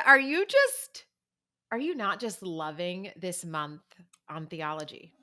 are you not just loving this month on theology?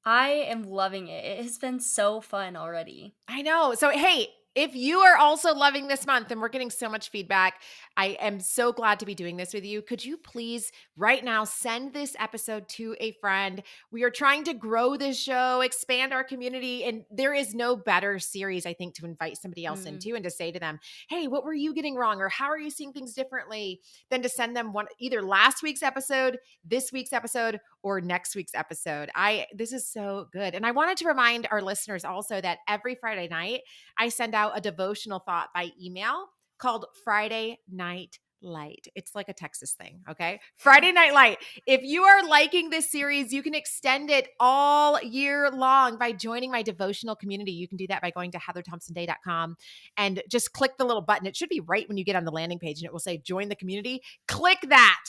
I am loving it. It has been so fun already. I know. So, hey, if you are also loving this month and we're getting so much feedback, I am so glad to be doing this with you. Could you please right now send this episode to a friend? We are trying to grow this show, expand our community, and there is no better series, I think, to invite somebody else Mm. into and to say to them, hey, what were you getting wrong? Or how are you seeing things differently? Than to send them one either last week's episode, this week's episode, or next week's episode. This is so good. And I wanted to remind our listeners also that every Friday night, I send out a devotional thought by email called Friday Night Light. It's like a Texas thing, okay? Friday Night Light. If you are liking this series, you can extend it all year long by joining my devotional community. You can do that by going to heatherthompsonday.com and just click the little button. It should be right when you get on the landing page and it will say join the community. Click that.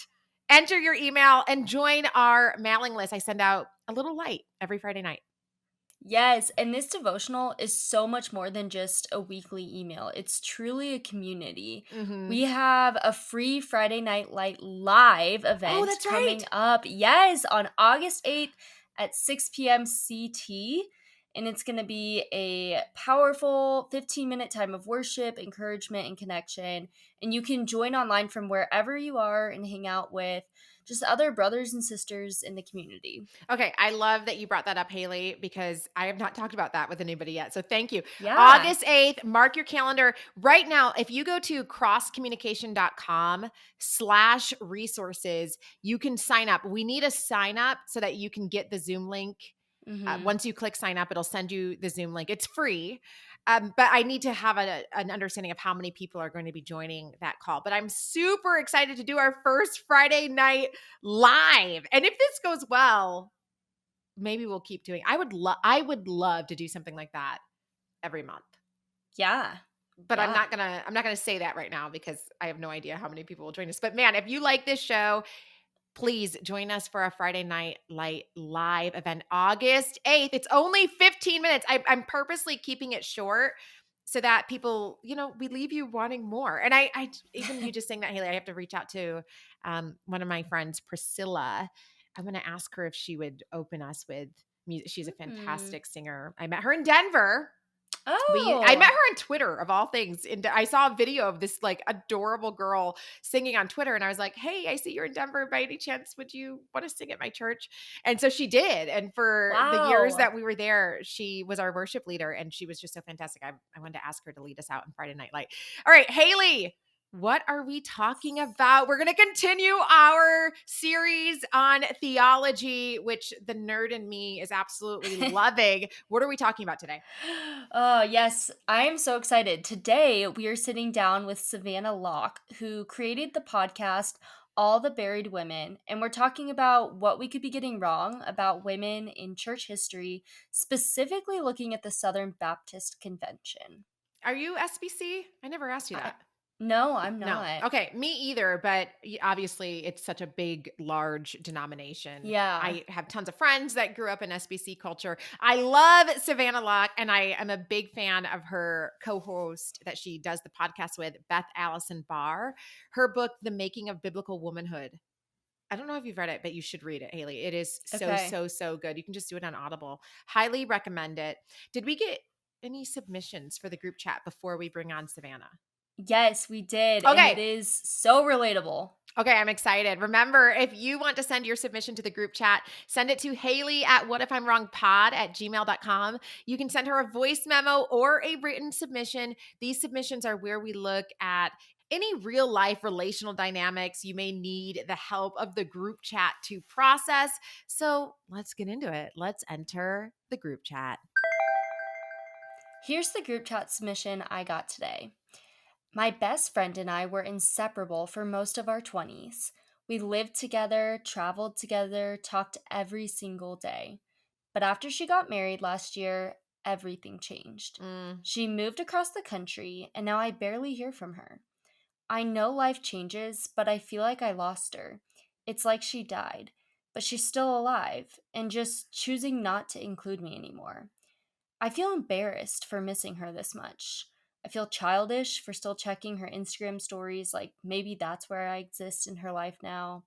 Enter your email and join our mailing list. I send out a little light every Friday night. Yes, and this devotional is so much more than just a weekly email. It's truly a community. Mm-hmm. We have a free Friday Night Light live Oh, event that's right. coming up. Yes, on August 8th at 6 p.m. CT. And it's going to be a powerful 15-minute time of worship, encouragement, and connection. And you can join online from wherever you are and hang out with just other brothers and sisters in the community. Okay, I love that you brought that up, Haley, because I have not talked about that with anybody yet. So thank you. Yeah. August 8th, mark your calendar. Right now, if you go to crosscommunication.com/resources, you can sign up. We need a sign up so that you can get the Zoom link. Mm-hmm. Once you click sign up, it'll send you the Zoom link. It's free. But I need to have an understanding of how many people are going to be joining that call. But I'm super excited to do our first Friday night live. And if this goes well, maybe we'll keep doing. I would love to do something like that every month. Yeah. But Yeah. I'm not gonna say that right now because I have no idea how many people will join us. But man, if you like this show, please join us for a Friday Night Light live event, August 8th. It's only 15 minutes. I'm purposely keeping it short so that people, we leave you wanting more. And I even you just saying that, Haley, I have to reach out to one of my friends, Priscilla. I'm going to ask her if she would open us with music. She's a Mm. fantastic singer. I met her in Denver. I met Oh. her on Twitter of all things. And I saw a video of this like adorable girl singing on Twitter. And I was like, hey, I see you're in Denver. By any chance, would you want to sing at my church? And so she did. And for the years Wow. that we were there, she was our worship leader and she was just so fantastic. I wanted to ask her to lead us out on Friday Night Light. All right, Haley. What are we talking about? We're going to continue our series on theology, which the nerd in me is absolutely loving. What are we talking about today? Oh, yes. I am so excited. Today, we are sitting down with Savannah Locke, who created the podcast All the Buried Women. And we're talking about what we could be getting wrong about women in church history, specifically looking at the Southern Baptist Convention. Are you SBC? I never asked you I, that. no, I'm No. not. Okay, me either, but obviously it's such a big, large denomination. Yeah. I have tons of friends that grew up in SBC culture. I love Savannah Locke, and I am a big fan of her co-host that she does the podcast with, Beth Allison Barr. Her book, The Making of Biblical Womanhood. I don't know if you've read it, but you should read it, Haley. It is so, Okay. so, so good. You can just do it on Audible. Highly recommend it. Did we get any submissions for the group chat before we bring on Savannah? Yes, we did. And it Okay. is so relatable. Okay, I'm excited. Remember, if you want to send your submission to the group chat, send it to Haley at whatifimwrongpod@gmail.com. You can send her a voice memo or a written submission. These submissions are where we look at any real life relational dynamics you may need the help of the group chat to process. So let's get into it. Let's enter the group chat. Here's the group chat submission I got today. My best friend and I were inseparable for most of our 20s. We lived together, traveled together, talked every single day. But after she got married last year, everything changed. Mm, She moved across the country, and now I barely hear from her. I know life changes, but I feel like I lost her. It's like she died, but she's still alive and just choosing not to include me anymore. I feel embarrassed for missing her this much. I feel childish for still checking her Instagram stories. Like, maybe that's where I exist in her life now.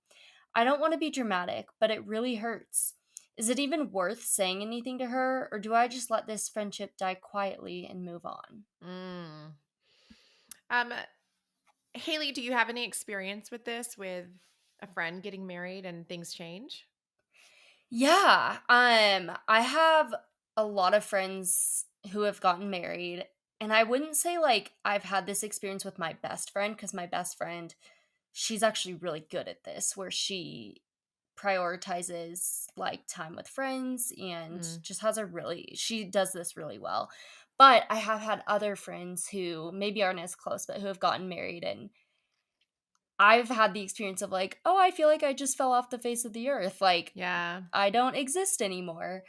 I don't want to be dramatic, but it really hurts. Is it even worth saying anything to her, or do I just let this friendship die quietly and move on? Mm. Um, Haley, do you have any experience with this, with a friend getting married and things change? Yeah, I have a lot of friends who have gotten married, and I wouldn't say like I've had this experience with my best friend because my best friend, she's actually really good at this, where she prioritizes like time with friends and Mm. just has a really she does this really well. But I have had other friends who maybe aren't as close, but who have gotten married, and I've had the experience of like, "Oh, I feel like I just fell off the face of the earth, like, Yeah. I don't exist anymore."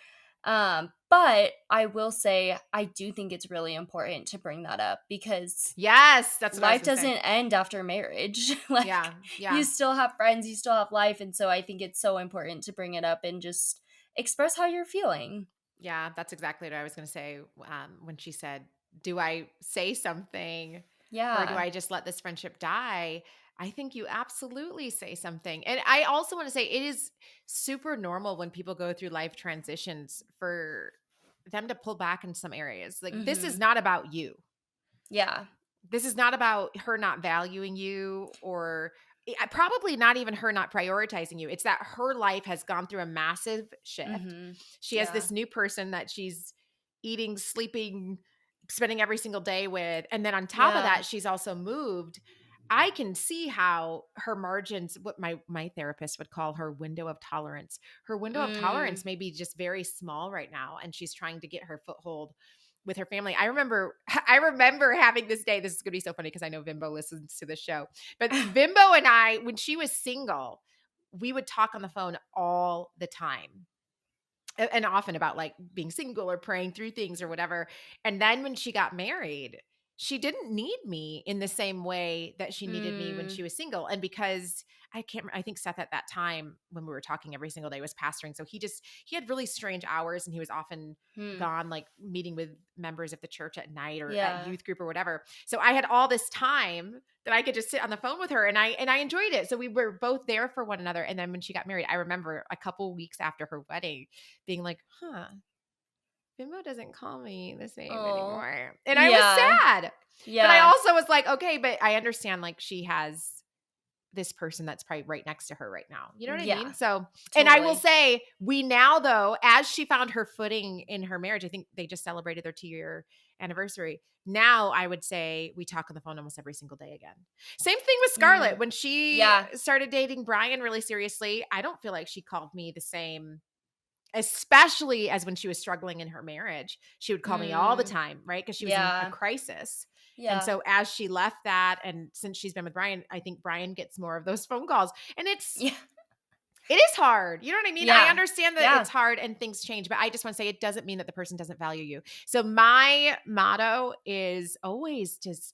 But I will say I do think it's really important to bring that up because Yes, that's what I was life gonna say. doesn't end after marriage. Like, Yeah, you yeah. still have friends, you still have life, and so I think it's so important to bring it up and just express how you're feeling. Yeah, that's exactly what I was going to say when she said, "Do I say something or do Yeah. I just let this friendship die?" I think you absolutely say something. And I also want to say it is super normal when people go through life transitions for them to pull back in some areas. Like, this is Mhm. not about you. Yeah. This is not about her not valuing you, or probably not even her not prioritizing you. It's that her life has gone through a massive shift. Mhm. She has Yeah. this new person that she's eating, sleeping, spending every single day with. And then on top of Yeah. that, she's also moved. I can see how her margins, what my therapist would call her window of tolerance. Her window of Mm. tolerance may be just very small right now, and she's trying to get her foothold with her family. I remember having this day. This is going to be so funny because I know Vimbo listens to the show. But Vimbo and I, when she was single, we would talk on the phone all the time, and often about like being single or praying through things or whatever. And then when she got married, she didn't need me in the same way that she needed me when Mm. she was single. And because I think Seth at that time when we were talking every single day was pastoring. So he had really strange hours, and he was often Hmm. gone, like meeting with members of the church at night or at Yeah. youth group or whatever. So I had all this time that I could just sit on the phone with her, and I enjoyed it. So we were both there for one another. And then when she got married, I remember a couple weeks after her wedding being like, huh, Bimbo doesn't call me the same Oh. anymore. And I was Yeah. sad. But I Yeah. also was like, okay, but I understand like she has this person that's probably right next to her right now. You know what I mean? Yeah. So, and I will Totally. say, we now, though, as she found her footing in her marriage, I think they just celebrated their 2-year anniversary. Now, I would say we talk on the phone almost every single day again. Same thing with Scarlett. Mm. When she Yeah. started dating Brian really seriously, I don't feel like she called me the same, especially as when she was struggling in her marriage. She would call me all the Mm. time, right? Because she was in a Yeah. crisis. And Yeah. so as she left that, and since she's been with Brian, I think Brian gets more of those phone calls. And Yeah. it is hard. You know what I mean? I Yeah. understand that it's Yeah. hard and things change, but I just want to say it doesn't mean that the person doesn't value you. So my motto is always just,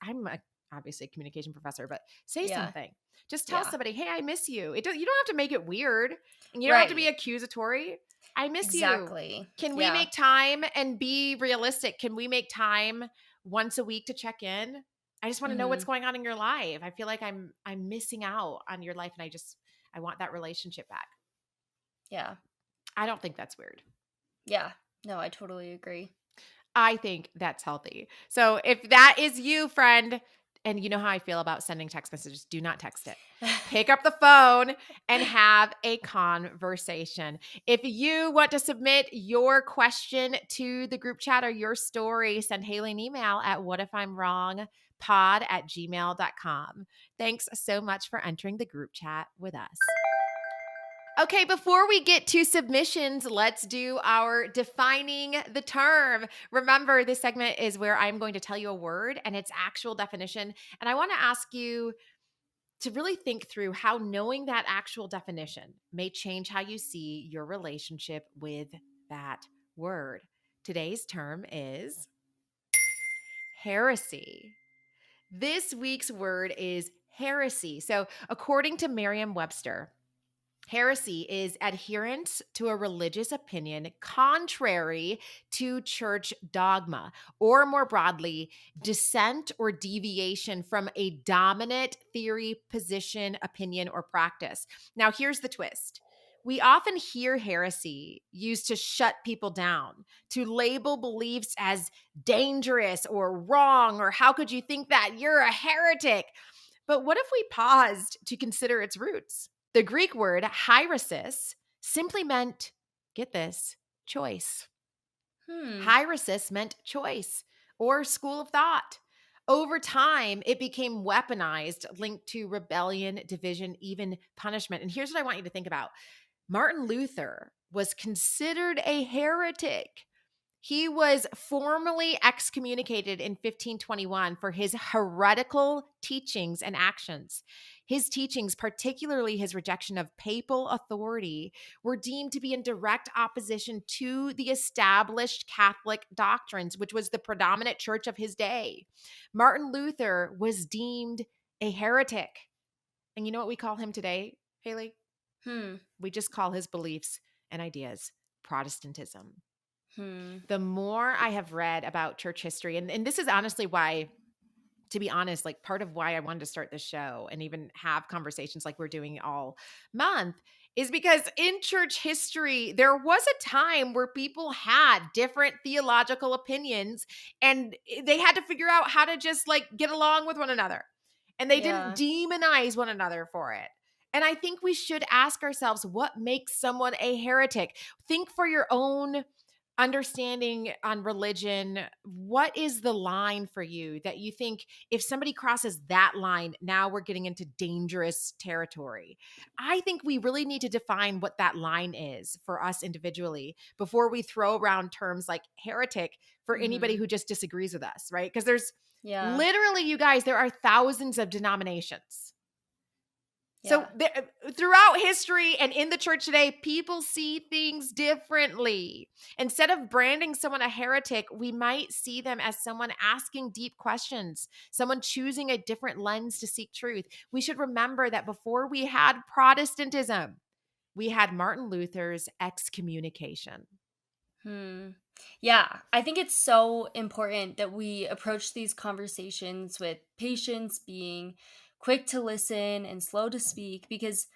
obviously a communication professor, but say Yeah. something. Just tell Yeah. somebody, "Hey, I miss you." You don't have to make it weird, and you don't have to be Right. accusatory. "I miss you. Exactly. Can we Yeah. make time?" And be realistic. Can we make time once a week to check in? I just want to know what's Mhm. going on in your life. I feel like I'm missing out on your life, and I want that relationship back. Yeah. I don't think that's weird. Yeah. No, I totally agree. I think that's healthy. So if that is you, friend, and you know how I feel about sending text messages, do not text it. Pick up the phone and have a conversation. If you want to submit your question to the group chat or your story, send Haley an email at whatifimwrongpod@gmail.com. Thanks so much for entering the group chat with us. Okay, before we get to submissions, let's do our defining the term. Remember, this segment is where I'm going to tell you a word and its actual definition. And I want to ask you to really think through how knowing that actual definition may change how you see your relationship with that word. Today's term is heresy. This week's word is heresy. So, according to Merriam-Webster, Heresy is adherence to a religious opinion contrary to church dogma, or more broadly, dissent or deviation from a dominant theory, position, opinion, or practice. Now, here's the twist. We often hear heresy used to shut people down, to label beliefs as dangerous or wrong, or how could you think that? You're a heretic. But what if we paused to consider its roots? The Greek word hieresis simply meant, get this, choice. Hmm. Hieresis meant choice or school of thought. Over time, it became weaponized, linked to rebellion, division, even punishment. And here's what I want you to think about. Martin Luther was considered a heretic. He was formally excommunicated in 1521 for his heretical teachings and actions. His teachings, particularly his rejection of papal authority, were deemed to be in direct opposition to the established Catholic doctrines, which was the predominant church of his day. Martin Luther was deemed a heretic. And you know what we call him today, Haley? Hmm. We just call his beliefs and ideas Protestantism. Hmm. The more I have read about church history, and this is honestly why, to be honest, like part of why I wanted to start this show and even have conversations like we're doing all month, is because in church history, there was a time where people had different theological opinions and they had to figure out how to just like get along with one another. And they didn't Yeah. demonize one another for it. And I think we should ask ourselves, what makes someone a heretic? Think for your own understanding on religion. What is the line for you that you think if somebody crosses that line, now we're getting into dangerous territory? I think we really need to define what that line is for us individually before we throw around terms like heretic for anybody Mm-hmm. who just disagrees with us, right? Because there's Yeah. literally, you guys, there are thousands of denominations. So Yeah. throughout history and in the church today, people see things differently. Instead of branding someone a heretic, we might see them as someone asking deep questions, someone choosing a different lens to seek truth. We should remember that before we had Protestantism, we had Martin Luther's excommunication. Hmm. Yeah, I think it's so important that we approach these conversations with patience, being quick to listen and slow to speak, because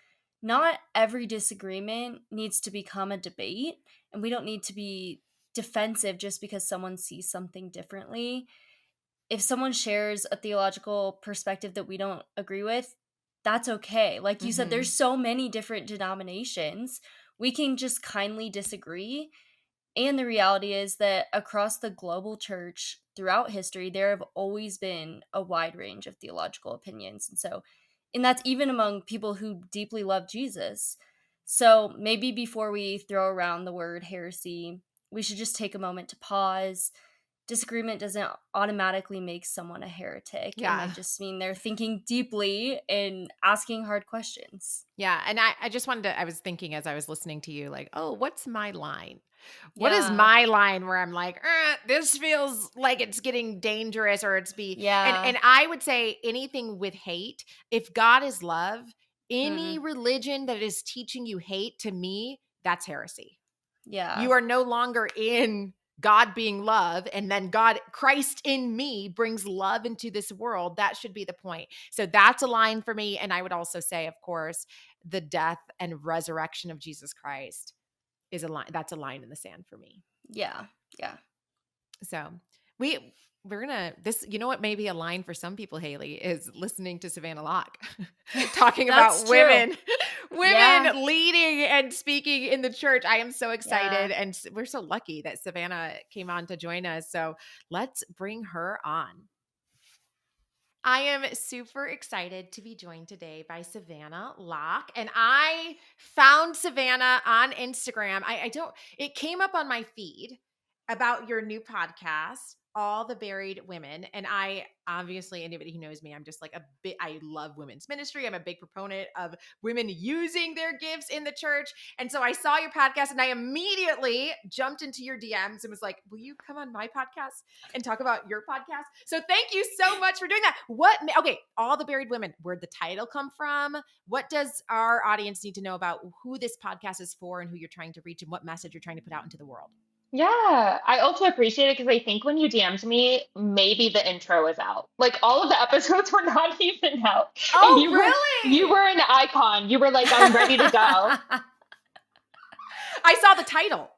not every disagreement needs to become a debate, and we don't need to be defensive just because someone sees something differently. If someone shares a theological perspective that we don't agree with, that's okay. Like you said, there's Mhm. so many different denominations. We can just kindly disagree, and the reality is that across the global church throughout history, there have always been a wide range of theological opinions. And that's even among people who deeply love Jesus. So maybe before we throw around the word heresy, we should just take a moment to pause. Disagreement doesn't automatically make someone a heretic. It Yeah. might just mean they're thinking deeply and asking hard questions. Yeah. And I just wanted to, I was thinking as I was listening to you, like, oh, what's my line? What is Yeah. my line where I'm like, this feels like it's getting dangerous or it's be, Yeah. and I would say anything with hate, if God is love, any Mm. religion that is teaching you hate, to me, that's heresy. Yeah. You are no longer in God being love, and then God, Christ in me brings love into this world. That should be the point. So that's a line for me. And I would also say, of course, the death and resurrection of Jesus Christ is a line. That's a line in the sand for me. Yeah. Yeah. So we're gonna this, you know what may be a line for some people, Haley, is listening to Savannah Locke talking That's about true. women, Yeah. women leading and speaking in the church. I am so excited, Yeah. and we're so lucky that Savannah came on to join us. So let's bring her on. I am super excited to be joined today by Savannah Locke. And I found Savannah on Instagram. I don't, it came up on my feed about your new podcast. all the buried women. And I obviously, anybody who knows me, I'm just like I love women's ministry. I'm a big proponent of women using their gifts in the church. And so I saw your podcast and I immediately jumped into your DMs and was like, will you come on my podcast and talk about your podcast? So thank you so much for doing that. Okay, all the buried women, where'd the title come from? What does our audience need to know about who this podcast is for and who you're trying to reach and what message you're trying to put out into the world? Yeah, I also appreciate it because I think when you DM'd me, maybe the intro was out. Like all of the episodes were not even out. And Oh, you really? were an icon. You were like, I'm ready to go. I saw the title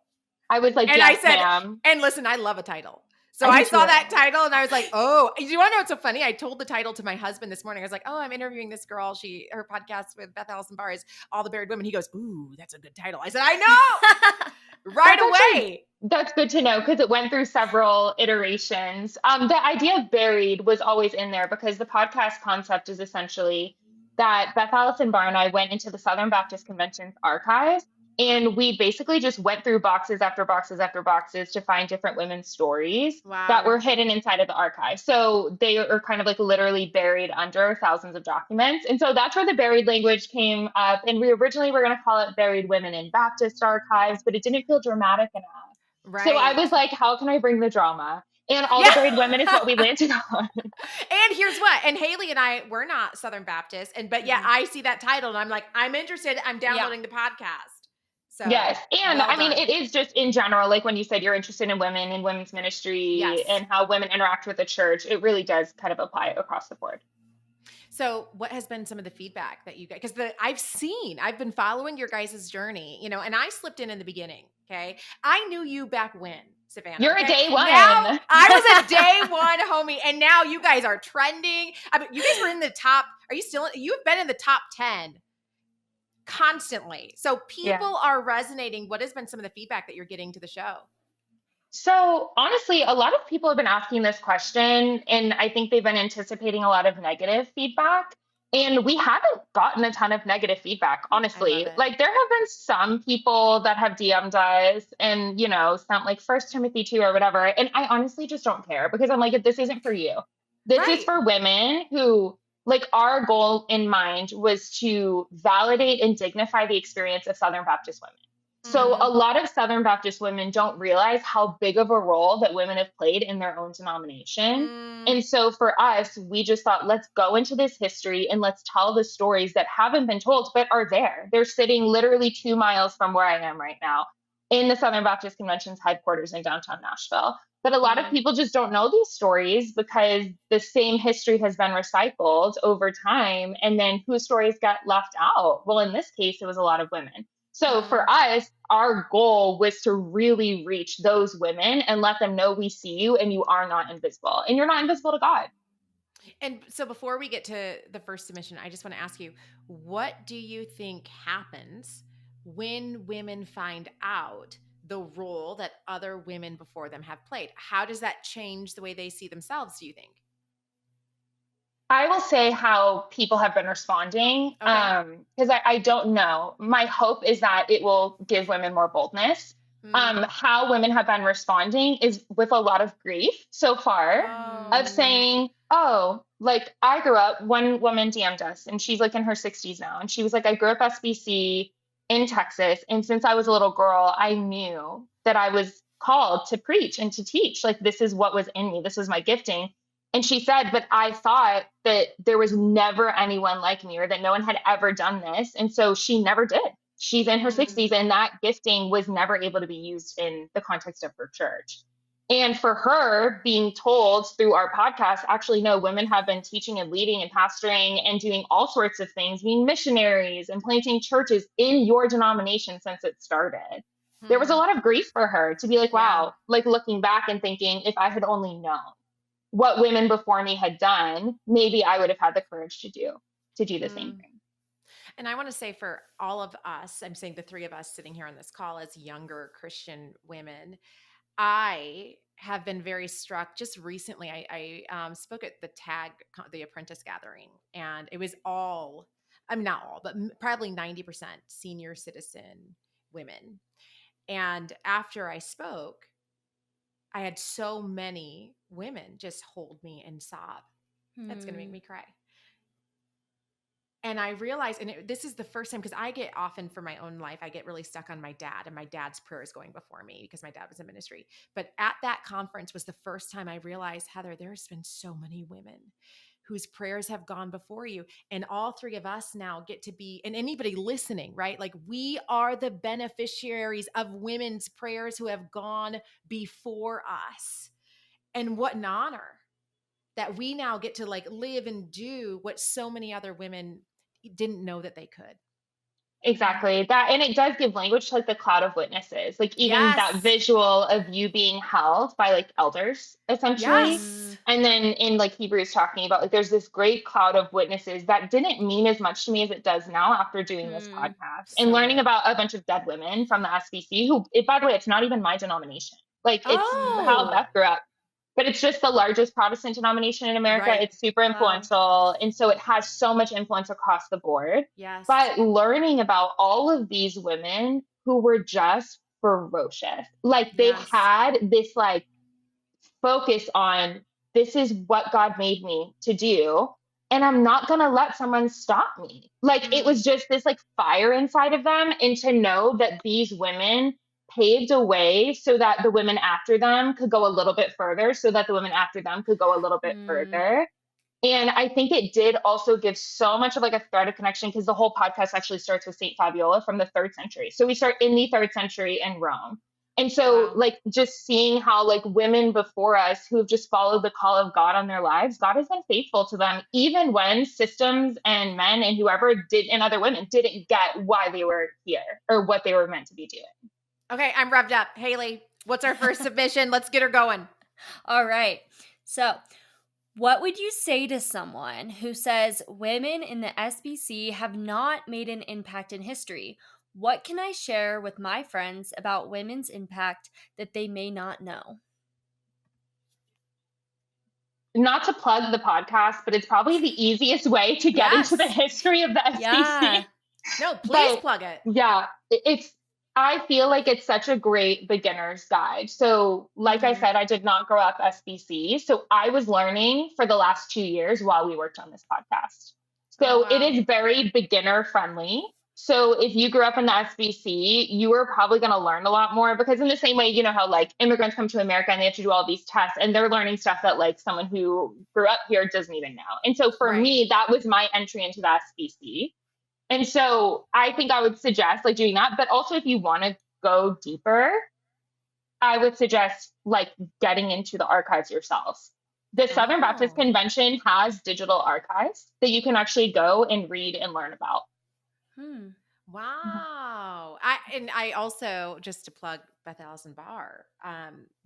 I was like, and I yes, said, ma'am. and listen, I love a title. So I I do saw that too. title and I was like, oh, do you want to know what's so funny? I told the title to my husband this morning. I was like, oh, I'm interviewing this girl. Her podcast with Beth Allison Barr is All the Buried Women. He goes, ooh, that's a good title. I said, I know, right away. That's good to know because it went through several iterations. The idea of buried was always in there because the podcast concept is essentially that Beth Allison Barr and I went into the Southern Baptist Convention's archives and we basically just went through boxes after boxes after boxes to find different women's stories that Wow. were hidden inside of the archive. So they are kind of like literally buried under thousands of documents. And so that's where the buried language came up. And we originally were going to call it Buried Women in Baptist Archives, but it didn't feel dramatic enough. So I Right. was like, how can I bring the drama? And All the Yeah. Buried Women is what we landed on. And here's what, and Haley and I, we're not Southern Baptist, but yeah, I see that title and I'm like, I'm interested. I'm downloading the podcast. Yes. So And well I mean, done. it is just in general, like when you said you're interested in women and women's ministry Yes. and how women interact with the church, it really does kind of apply across the board. So what has been some of the feedback that you get? Because I've been following your guys' journey, and I slipped in the beginning. Okay. I knew you back when, Savannah. You're a Okay. day Now one. I was a day one homie and now you guys are trending. I mean, you guys were in the top. You've been in the top 10 constantly. So Yeah. people are resonating. What has been some of the feedback that you're getting to the show? So honestly, a lot of people have been asking this question, and I think they've been anticipating a lot of negative feedback. And we haven't gotten a ton of negative feedback, I love honestly. it. Like there have been some people that have DM'd us and, sent like First Timothy 2 or whatever. And I honestly just don't care because I'm like, if this isn't for you, this is Right. for women who like our goal in mind was to validate and dignify the experience of Southern Baptist women. So a Mm-hmm. lot of Southern Baptist women don't realize how big of a role that women have played in their own denomination. Mm, And so for us, we just thought, let's go into this history and let's tell the stories that haven't been told, but are there. They're sitting literally 2 miles from where I am right now in the Southern Baptist Convention's headquarters in downtown Nashville. But a lot of mm, people just don't know these stories because the same history has been recycled over time. And then whose stories got left out? Well, in this case, it was a lot of women. So mm. for us, our goal was to really reach those women and let them know we see you and you are not invisible and you're not invisible to God. And so before we get to the first submission, I just want to ask you, what do you think happens when women find out the role that other women before them have played? How does that change the way they see themselves, do you think? I will say how people have been responding Okay. because I don't know. My hope is that it will give women more boldness. Mm. How women have been responding is with a lot of grief so far of Oh. saying, oh, like I grew up, one woman DM'd us and she's like in her 60s now. And she was like, I grew up SBC in Texas. And since I was a little girl, I knew that I was called to preach and to teach. Like this is what was in me, this was my gifting. And she said, but I thought that there was never anyone like me or that no one had ever done this. And so she never did. She's in her Mm. 60s, and that gifting was never able to be used in the context of her church. And for her being told through our podcast, actually, no, women have been teaching and leading and pastoring and doing all sorts of things, being missionaries and planting churches in your denomination since it started. There was a Hmm. lot of grief for her to be like, Yeah. wow, like looking back and thinking, if I had only known what women before me had done, maybe I would have had the courage to do the same Mm. thing. And I want to say for all of us, I'm saying the three of us sitting here on this call as younger Christian women, I have been very struck. Just recently, I spoke at the Apprentice Gathering, and it was all, I mean, not all, but probably 90% senior citizen women. And after I spoke, I had so many women just hold me and sob. That's going to make Hmm. me cry. And I realized, and this is the first time, because I get often for my own life, I get really stuck on my dad and my dad's prayers going before me because my dad was in ministry. But at that conference was the first time I realized, Heather, there's been so many women whose prayers have gone before you. And all three of us now get to be, and anybody listening, right? Like we are the beneficiaries of women's prayers who have gone before us. And what an honor that we now get to like live and do what so many other women didn't know that they could. Exactly that. And it does give language to like the cloud of witnesses, like even that Yes. visual of you being held by like elders, essentially. Yes. And then in like Hebrews talking about like there's this great cloud of witnesses that didn't mean as much to me as it does now after doing this Hmm. podcast and So learning good. about a bunch of dead women from the SBC who, by the way, it's not even my denomination. Like it's how Oh, Beth grew up, but it's just the largest Protestant denomination in America. right. It's super Wow. influential. And so it has so much influence across the board. Yes. But learning about all of these women who were just ferocious, like they Yes. had this like focus on this is what God made me to do. And I'm not going to let someone stop me. Like it Mm, was just this like fire inside of them. And to know that these women paved a way so that the women after them could go a little bit further, so that the women after them could go a little bit Hmm. further. And I think it did also give so much of like a thread of connection because the whole podcast actually starts with Saint Fabiola from the third century. So we start in the third century in Rome. And so wow. like just seeing how like women before us who've just followed the call of God on their lives, God has been faithful to them, even when systems and men and whoever did and other women didn't get why they were here or what they were meant to be doing. Okay, I'm revved up. Haley, what's our first submission? Let's get her going. All right. So, what would you say to someone who says women in the SBC have not made an impact in history? What can I share with my friends about women's impact that they may not know? Not to plug the podcast, but it's probably the easiest way to get into the Yes. history of the Yeah. SBC. No, please But plug it. yeah, it's, I feel like it's such a great beginner's guide. So, like I Hmm. said, I did not grow up SBC. So, I was learning for the last 2 years while we worked on this podcast. Oh, So, it wow. is very beginner friendly. So, if you grew up in the SBC, you are probably going to learn a lot more because, in the same way, you know how like immigrants come to America and they have to do all these tests and they're learning stuff that like someone who grew up here doesn't even know. And so, for Right. me, that was my entry into the SBC. And so I think I would suggest like doing that. But also, if you want to go deeper, I would suggest like getting into the archives yourself. The Southern Baptist Oh. Convention has digital archives that you can actually go and read and learn about. Hmm. Wow. I also, just to plug Beth Allison Barr,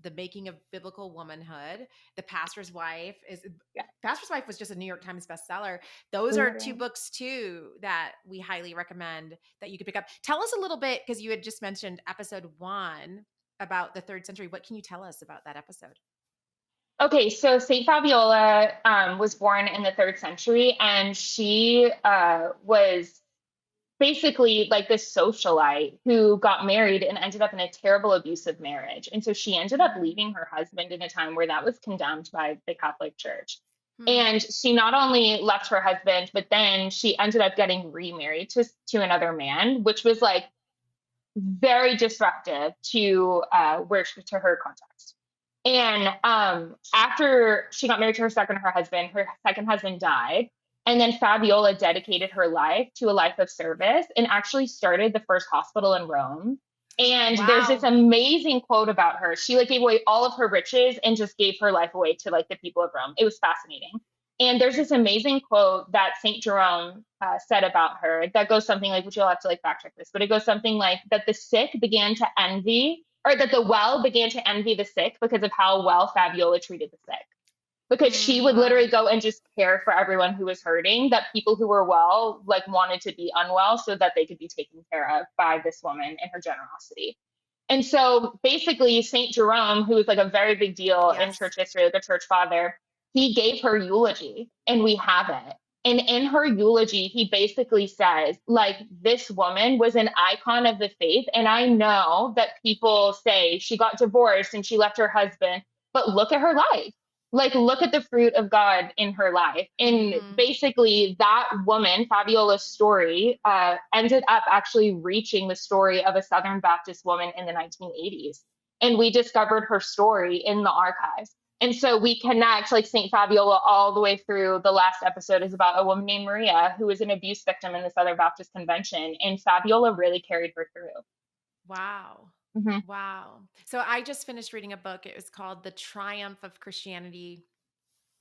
The Making of Biblical Womanhood, The Yeah. Pastor's Wife was just a New York Times bestseller. Those are two Literally. books too that we highly recommend that you could pick up. Tell us a little bit, because you had just mentioned episode 1 about the third century. What can you tell us about that episode? Okay, so Saint Fabiola was born in the third century, and she was basically like this socialite who got married and ended up in a terrible abusive marriage. And so she ended up Hmm. leaving her husband in a time where that was condemned by the Catholic Church. Hmm. And she not only left her husband, but then she ended up getting remarried to another man, which was like very disruptive to to her context. And after she got married to her second husband died. And then Fabiola dedicated her life to a life of service and actually started the first hospital in Rome. And there's this Wow. amazing quote about her. She like gave away all of her riches and just gave her life away to like the people of Rome. It was fascinating. And there's this amazing quote that Saint Jerome said about her that goes something like, which you'll have to like fact check this, but it goes something like that the sick began to envy, or that the well began to envy the sick because of how well Fabiola treated the sick. Because she would Wow. literally go and just care for everyone who was hurting, that people who were well like wanted to be unwell so that they could be taken care of by this woman and her generosity. And so basically, Saint Jerome, who is like a very big deal in Yes. church history, like a church father, he gave her eulogy, and we have it. And in her eulogy, he basically says, like, this woman was an icon of the faith. And I know that people say she got divorced and she left her husband, but look at her life. Like, look at the fruit of God in her life. And basically, that woman, Fabiola's story, ended up actually reaching the story of a Southern Baptist woman in the 1980s. And we discovered her story in the archives. And so we connect like St. Fabiola all the way through. The last episode is about a woman named Maria who was an abuse victim in the Southern Baptist Convention. And Fabiola really carried her through. Wow. Mm-hmm. Wow. So I just finished reading a book. It was called The Triumph of Christianity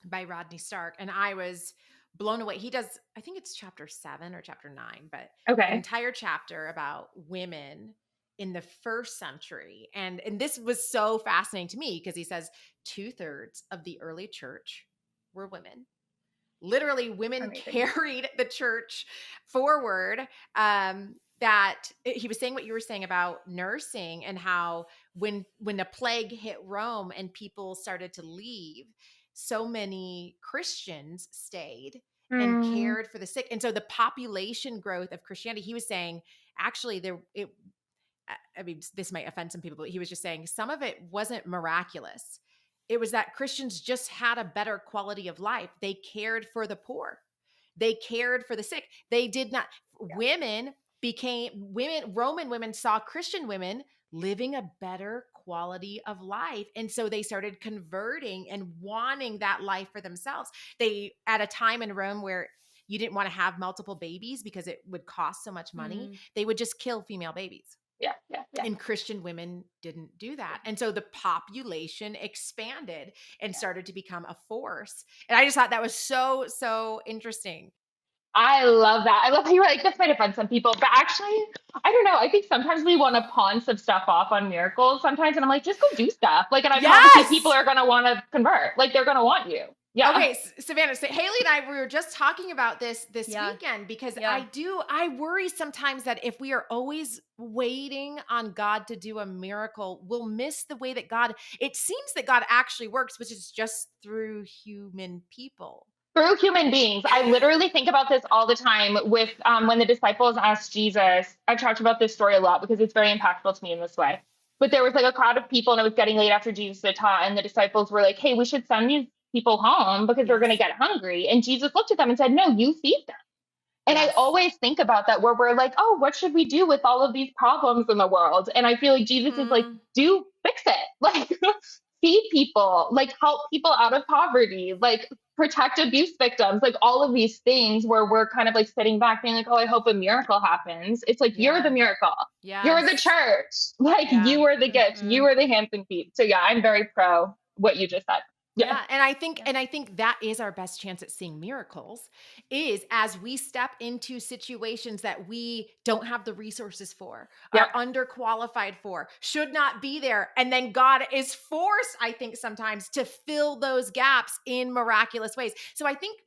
by Rodney Stark. And I was blown away. He does, I think it's chapter 7 or chapter 9, but an Okay. entire chapter about women in the first century. And this was so fascinating to me because he says 2/3 of the early church were women. Literally, women Amazing. carried the church forward. That he was saying what you were saying about nursing and how when the plague hit Rome and people started to leave, so many Christians stayed and Mm, cared for the sick. And so the population growth of Christianity, he was saying, actually I mean, this might offend some people, but he was just saying some of it wasn't miraculous. It was that Christians just had a better quality of life. They cared for the poor. They cared for the sick. They did not, women Roman women saw Christian women living a better quality of life. And so they started converting and wanting that life for themselves. They, at a time in Rome where you didn't want to have multiple babies because it would cost so much money, they would just kill female babies. yeah, yeah, yeah. And Christian women didn't do that. And so the population expanded and started to become a force. And I just thought that was so, so interesting. I love that. I love how you were like, this might offend some people, but actually, I don't know. I think sometimes we want to pawn some stuff off on miracles sometimes. And I'm like, just go do stuff. Like, and I mean, obviously people Yes. are going to want to convert. Like, they're going to want you. Yeah. Okay, Savannah, so Haley and I, we were just talking about this Yeah. weekend because Yeah. I worry sometimes that if we are always waiting on God to do a miracle, we'll miss the way that it seems that God actually works, which is just through human people. Through human beings. I literally think about this all the time with when the disciples asked Jesus. I've talked about this story a lot because it's very impactful to me in this way. But there was like a crowd of people and it was getting late after Jesus had taught, and the disciples were like, hey, we should send these people home because they're going to get hungry. And Jesus looked at them and said, no, you feed them. And I Yes. always think about that where we're like, oh, what should we do with all of these problems in the world? And I feel like Jesus is like, do fix it. Like, feed people, like, help people out of poverty, like, protect abuse victims, like, all of these things where we're kind of like sitting back being like, oh, I hope a miracle happens. It's like, you're the miracle. You're the Yes. church. Like, you are the gift. You are the hands and feet. So, yeah, I'm very pro what you just said. Yeah. And I think that is our best chance at seeing miracles is as we step into situations that we don't have the resources for, Yep. are underqualified for, should not be there. And then God is forced, I think sometimes, to fill those gaps in miraculous ways. So I think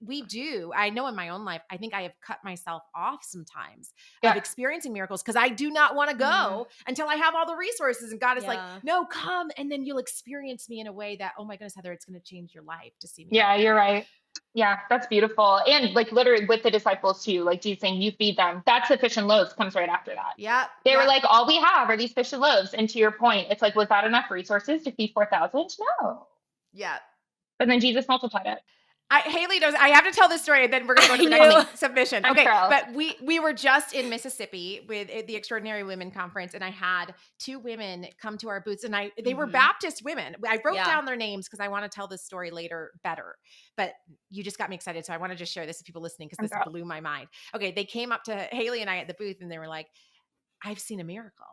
I know in my own life, I think I have cut myself off sometimes of experiencing miracles because I do not want to go until I have all the resources. And God is like, no, come. And then you'll experience me in a way that, oh my goodness, Heather, it's going to change your life to see me. Yeah, you're right. Yeah, that's beautiful. And like literally with the disciples too, like Jesus saying, you feed them. That's the fish and loaves comes right after that. Yeah. They were like, all we have are these fish and loaves. And to your point, it's like, was that enough resources to feed 4,000? No. Yeah. But then Jesus multiplied it. Haley knows. I have to tell this story, and then we're going to go to the next submission. Okay, but we were just in Mississippi with the Extraordinary Women Conference, and I had 2 women come to our booths, and they were Baptist women. I wrote down their names because I want to tell this story later better. But you just got me excited, so I want to just share this with people listening because this blew my mind. Okay, they came up to Haley and I at the booth, and they were like, "I've seen a miracle,"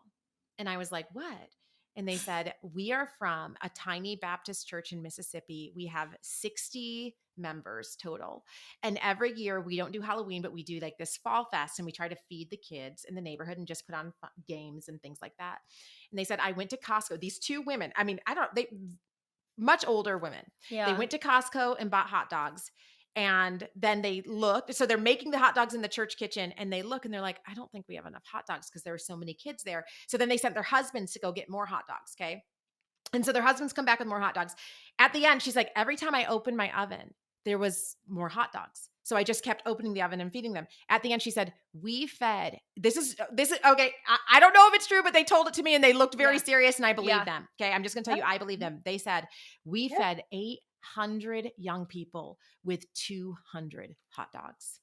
and I was like, "What?" And they said, we are from a tiny Baptist church in Mississippi. We have 60 members total. And every year we don't do Halloween, but we do like this fall fest and we try to feed the kids in the neighborhood and just put on games and things like that. And they said, I went to Costco. These 2 women, I mean, much older women. Yeah. They went to Costco and bought hot dogs. And then they looked, so they're making the hot dogs in the church kitchen and they look and they're like, I don't think we have enough hot dogs because there were so many kids there. So then they sent their husbands to go get more hot dogs. Okay. And so their husbands come back with more hot dogs. At the end, she's like, every time I open my oven, there was more hot dogs. So I just kept opening the oven and feeding them. At the end, she said, we fed, this is okay. I don't know if it's true, but they told it to me and they looked very Yeah. serious and I believe Yeah. them. Okay. I'm just going to tell you, I believe them. They said, we Yep. fed 800 young people with 200 hot dogs.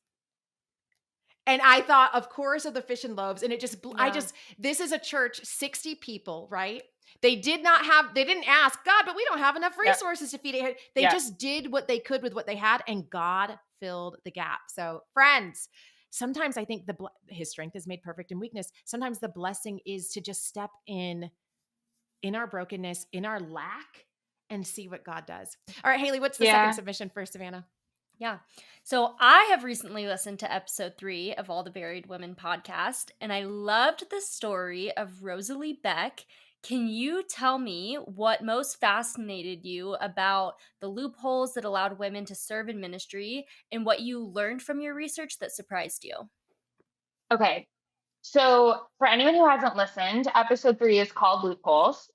And I thought, of course, of the fish and loaves. And it just, Yeah. this is a church, 60 people, right? They didn't ask God, but we don't have enough Yep. resources to feed it. They Yep. just did what they could with what they had, and God filled the gap. So, friends, sometimes I think his strength is made perfect in weakness. Sometimes the blessing is to just step in our brokenness, in our lack, and see what God does. All right, Haley, what's the second Yeah. submission for Savannah? Yeah. So I have recently listened to episode 3 of All the Buried Women podcast, and I loved the story of Rosalie Beck. Can you tell me what most fascinated you about the loopholes that allowed women to serve in ministry and what you learned from your research that surprised you? Okay. So, for anyone who hasn't listened, episode 3 is called Loopholes,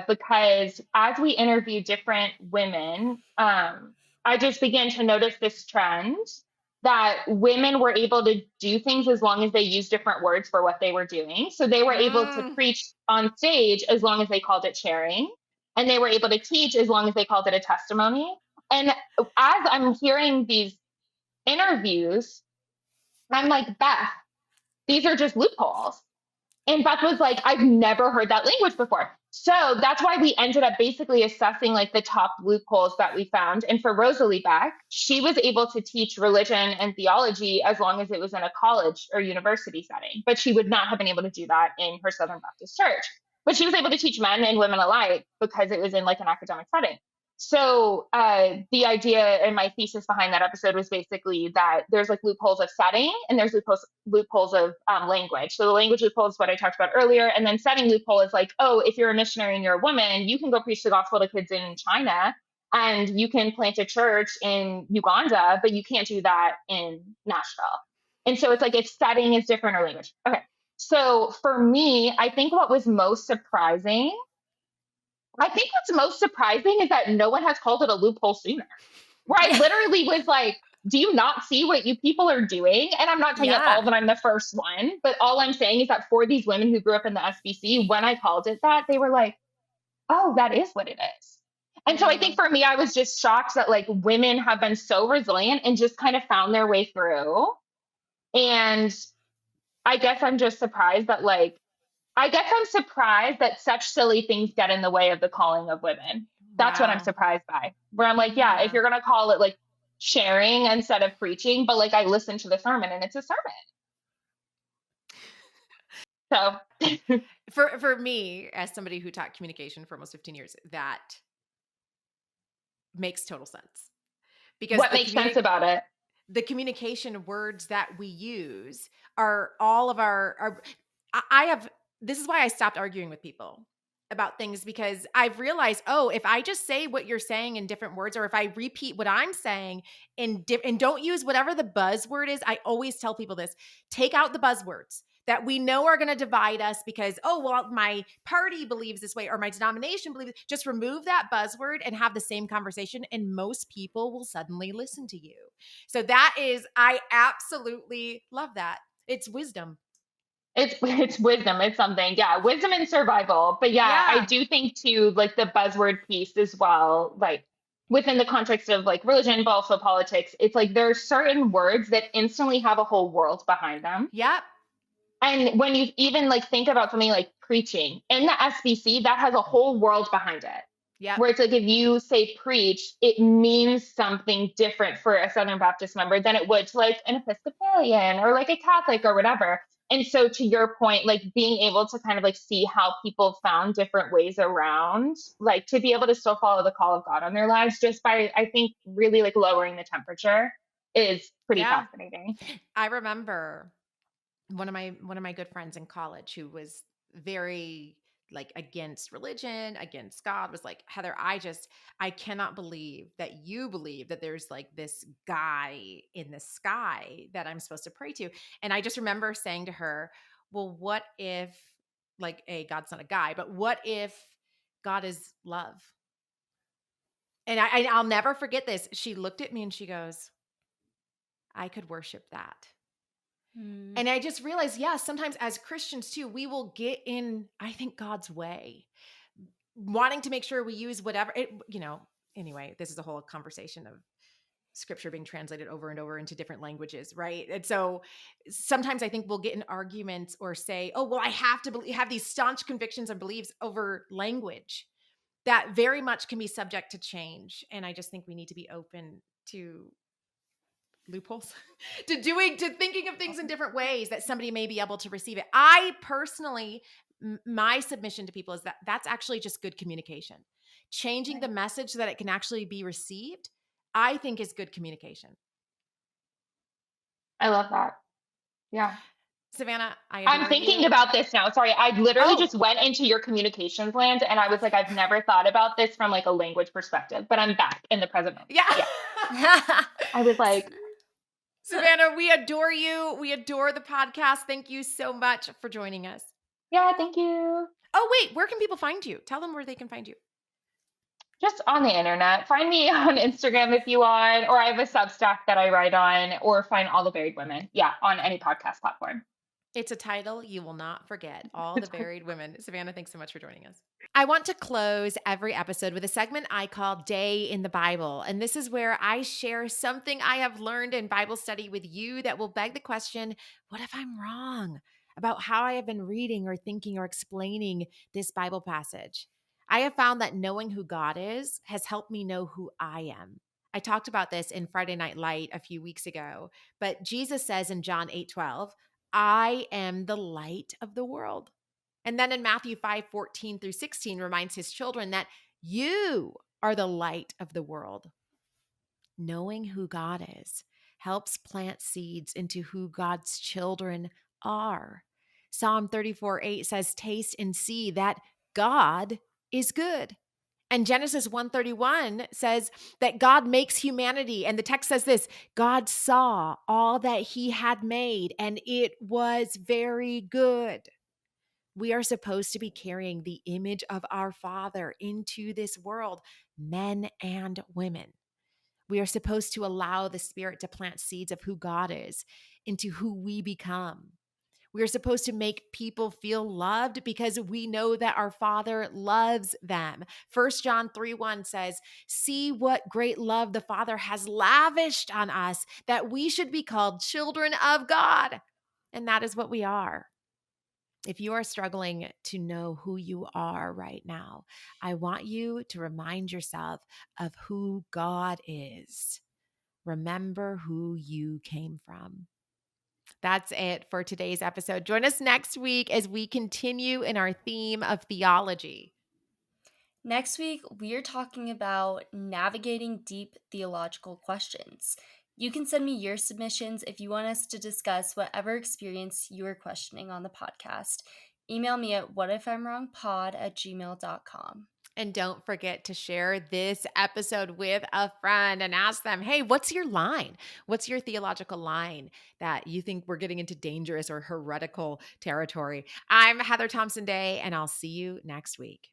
because as we interview different women, I just began to notice this trend that women were able to do things as long as they used different words for what they were doing. So, they were able to Mm. preach on stage as long as they called it sharing, and they were able to teach as long as they called it a testimony. And as I'm hearing these interviews, I'm like, Beth, these are just loopholes. And Beth was like, I've never heard that language before. So that's why we ended up basically assessing like the top loopholes that we found. And for Rosalie Beck, she was able to teach religion and theology as long as it was in a college or university setting, but she would not have been able to do that in her Southern Baptist church. But she was able to teach men and women alike because it was in like an academic setting. So the idea and my thesis behind that episode was basically that there's like loopholes of setting and there's loopholes of language. So the language loophole is what I talked about earlier, and then setting loophole is like, oh, if you're a missionary and you're a woman, you can go preach the gospel to kids in China and you can plant a church in Uganda, but you can't do that in Nashville. And so it's like if setting is different or language. Okay. So for me, I think what was most surprising I think what's most surprising is that no one has called it a loophole sooner. Where I literally was like, do you not see what you people are doing? And I'm not saying at all Yeah. that I'm the first one, but all I'm saying is that for these women who grew up in the SBC, when I called it that, they were like, oh, that is what it is. And so I think for me, I was just shocked that like women have been so resilient and just kind of found their way through. And I guess I'm just surprised that like I guess I'm surprised that such silly things get in the way of the calling of women. That's what I'm Wow. surprised by. Where I'm like, yeah, if Yeah. you're going to call it like sharing instead of preaching, but like I listened to the sermon and it's a sermon. So, For me, as somebody who taught communication for almost 15 years, that makes total sense. Because what makes sense about it? the communication words that we use are all of our I have this is why I stopped arguing with people about things, because I've realized, oh, if I just say what you're saying in different words, or if I repeat what I'm saying and don't use whatever the buzzword is, I always tell people this: take out the buzzwords that we know are going to divide us because, oh, well, my party believes this way or my denomination believes. Just remove that buzzword and have the same conversation, and most people will suddenly listen to you. So I absolutely love that. It's wisdom. It's wisdom. It's something. Yeah, wisdom and survival. But yeah, I Yeah. do think too, like the buzzword piece as well, like within the context of like religion, but also politics, it's like there are certain words that instantly have a whole world behind them. Yep. And when you even like think about something like preaching in the SBC, that has a whole world behind it. Yep. Where it's like if you say preach, it means something different for a Southern Baptist member than it would to like an Episcopalian or like a Catholic or whatever. And so to your point, like being able to kind of like see how people found different ways around, like to be able to still follow the call of God on their lives just by, I think, really like lowering the temperature is pretty Yeah. fascinating. I remember one of my good friends in college who was very like against religion, against God, was like, Heather, I cannot believe that you believe that there's like this guy in the sky that I'm supposed to pray to. And I just remember saying to her, well, what if, like, God's not a guy, but what if God is love? And I'll never forget this. She looked at me and she goes, I could worship that. Mm. And I just realized, yeah, sometimes as Christians too, we will get in, I think, God's way, wanting to make sure we use whatever it, anyway, this is a whole conversation of scripture being translated over and over into different languages, right? And so sometimes I think we'll get in arguments or say, oh, well, I have to have these staunch convictions and beliefs over language that very much can be subject to change. And I just think we need to be open to loopholes to thinking of things in different ways that somebody may be able to receive it. I personally, my submission to people is that that's actually just good communication. Changing the message so that it can actually be received, I think, is good communication. I love that. Yeah. Savannah, I I'm adore thinking you. about this now. Sorry, I literally Oh, just went into your communications land and I was like, I've never thought about this from like a language perspective, but I'm back in the present moment. yeah. Yeah. I was like, Savannah, we adore you. We adore the podcast. Thank you so much for joining us. yeah, thank you. Oh, wait, where can people find you? Tell them where they can find you. Just on the internet. Find me on Instagram if you want, or I have a Substack that I write on, or find All the Buried Women. Yeah, on any podcast platform. It's a title you will not forget. All the Buried Women. Savannah, thanks so much for joining us. I want to close every episode with a segment I call Day in the Bible. And this is where I share something I have learned in Bible study with you that will beg the question, what if I'm wrong about how I have been reading or thinking or explaining this Bible passage? I have found that knowing who God is has helped me know who I am. I talked about this in Friday Night Light a few weeks ago, but Jesus says in John 8:12, I am the light of the world. And then in Matthew 5:14-16 reminds his children that you are the light of the world. Knowing who God is helps plant seeds into who God's children are. Psalm 34:8 says, taste and see that God is good. And Genesis 1:31 says that God makes humanity. And the text says this, God saw all that he had made, and it was very good. We are supposed to be carrying the image of our Father into this world, men and women. We are supposed to allow the Spirit to plant seeds of who God is into who we become. We are supposed to make people feel loved because we know that our Father loves them. 1 John 3:1 says, see what great love the Father has lavished on us, that we should be called children of God. And that is what we are. If you are struggling to know who you are right now, I want you to remind yourself of who God is. Remember who you came from. That's it for today's episode. Join us next week as we continue in our theme of theology. Next week, we are talking about navigating deep theological questions. You can send me your submissions if you want us to discuss whatever experience you are questioning on the podcast. Email me at whatifimwrongpod@gmail.com. And don't forget to share this episode with a friend and ask them, hey, what's your line? What's your theological line that you think we're getting into dangerous or heretical territory? I'm Heather Thompson Day, and I'll see you next week.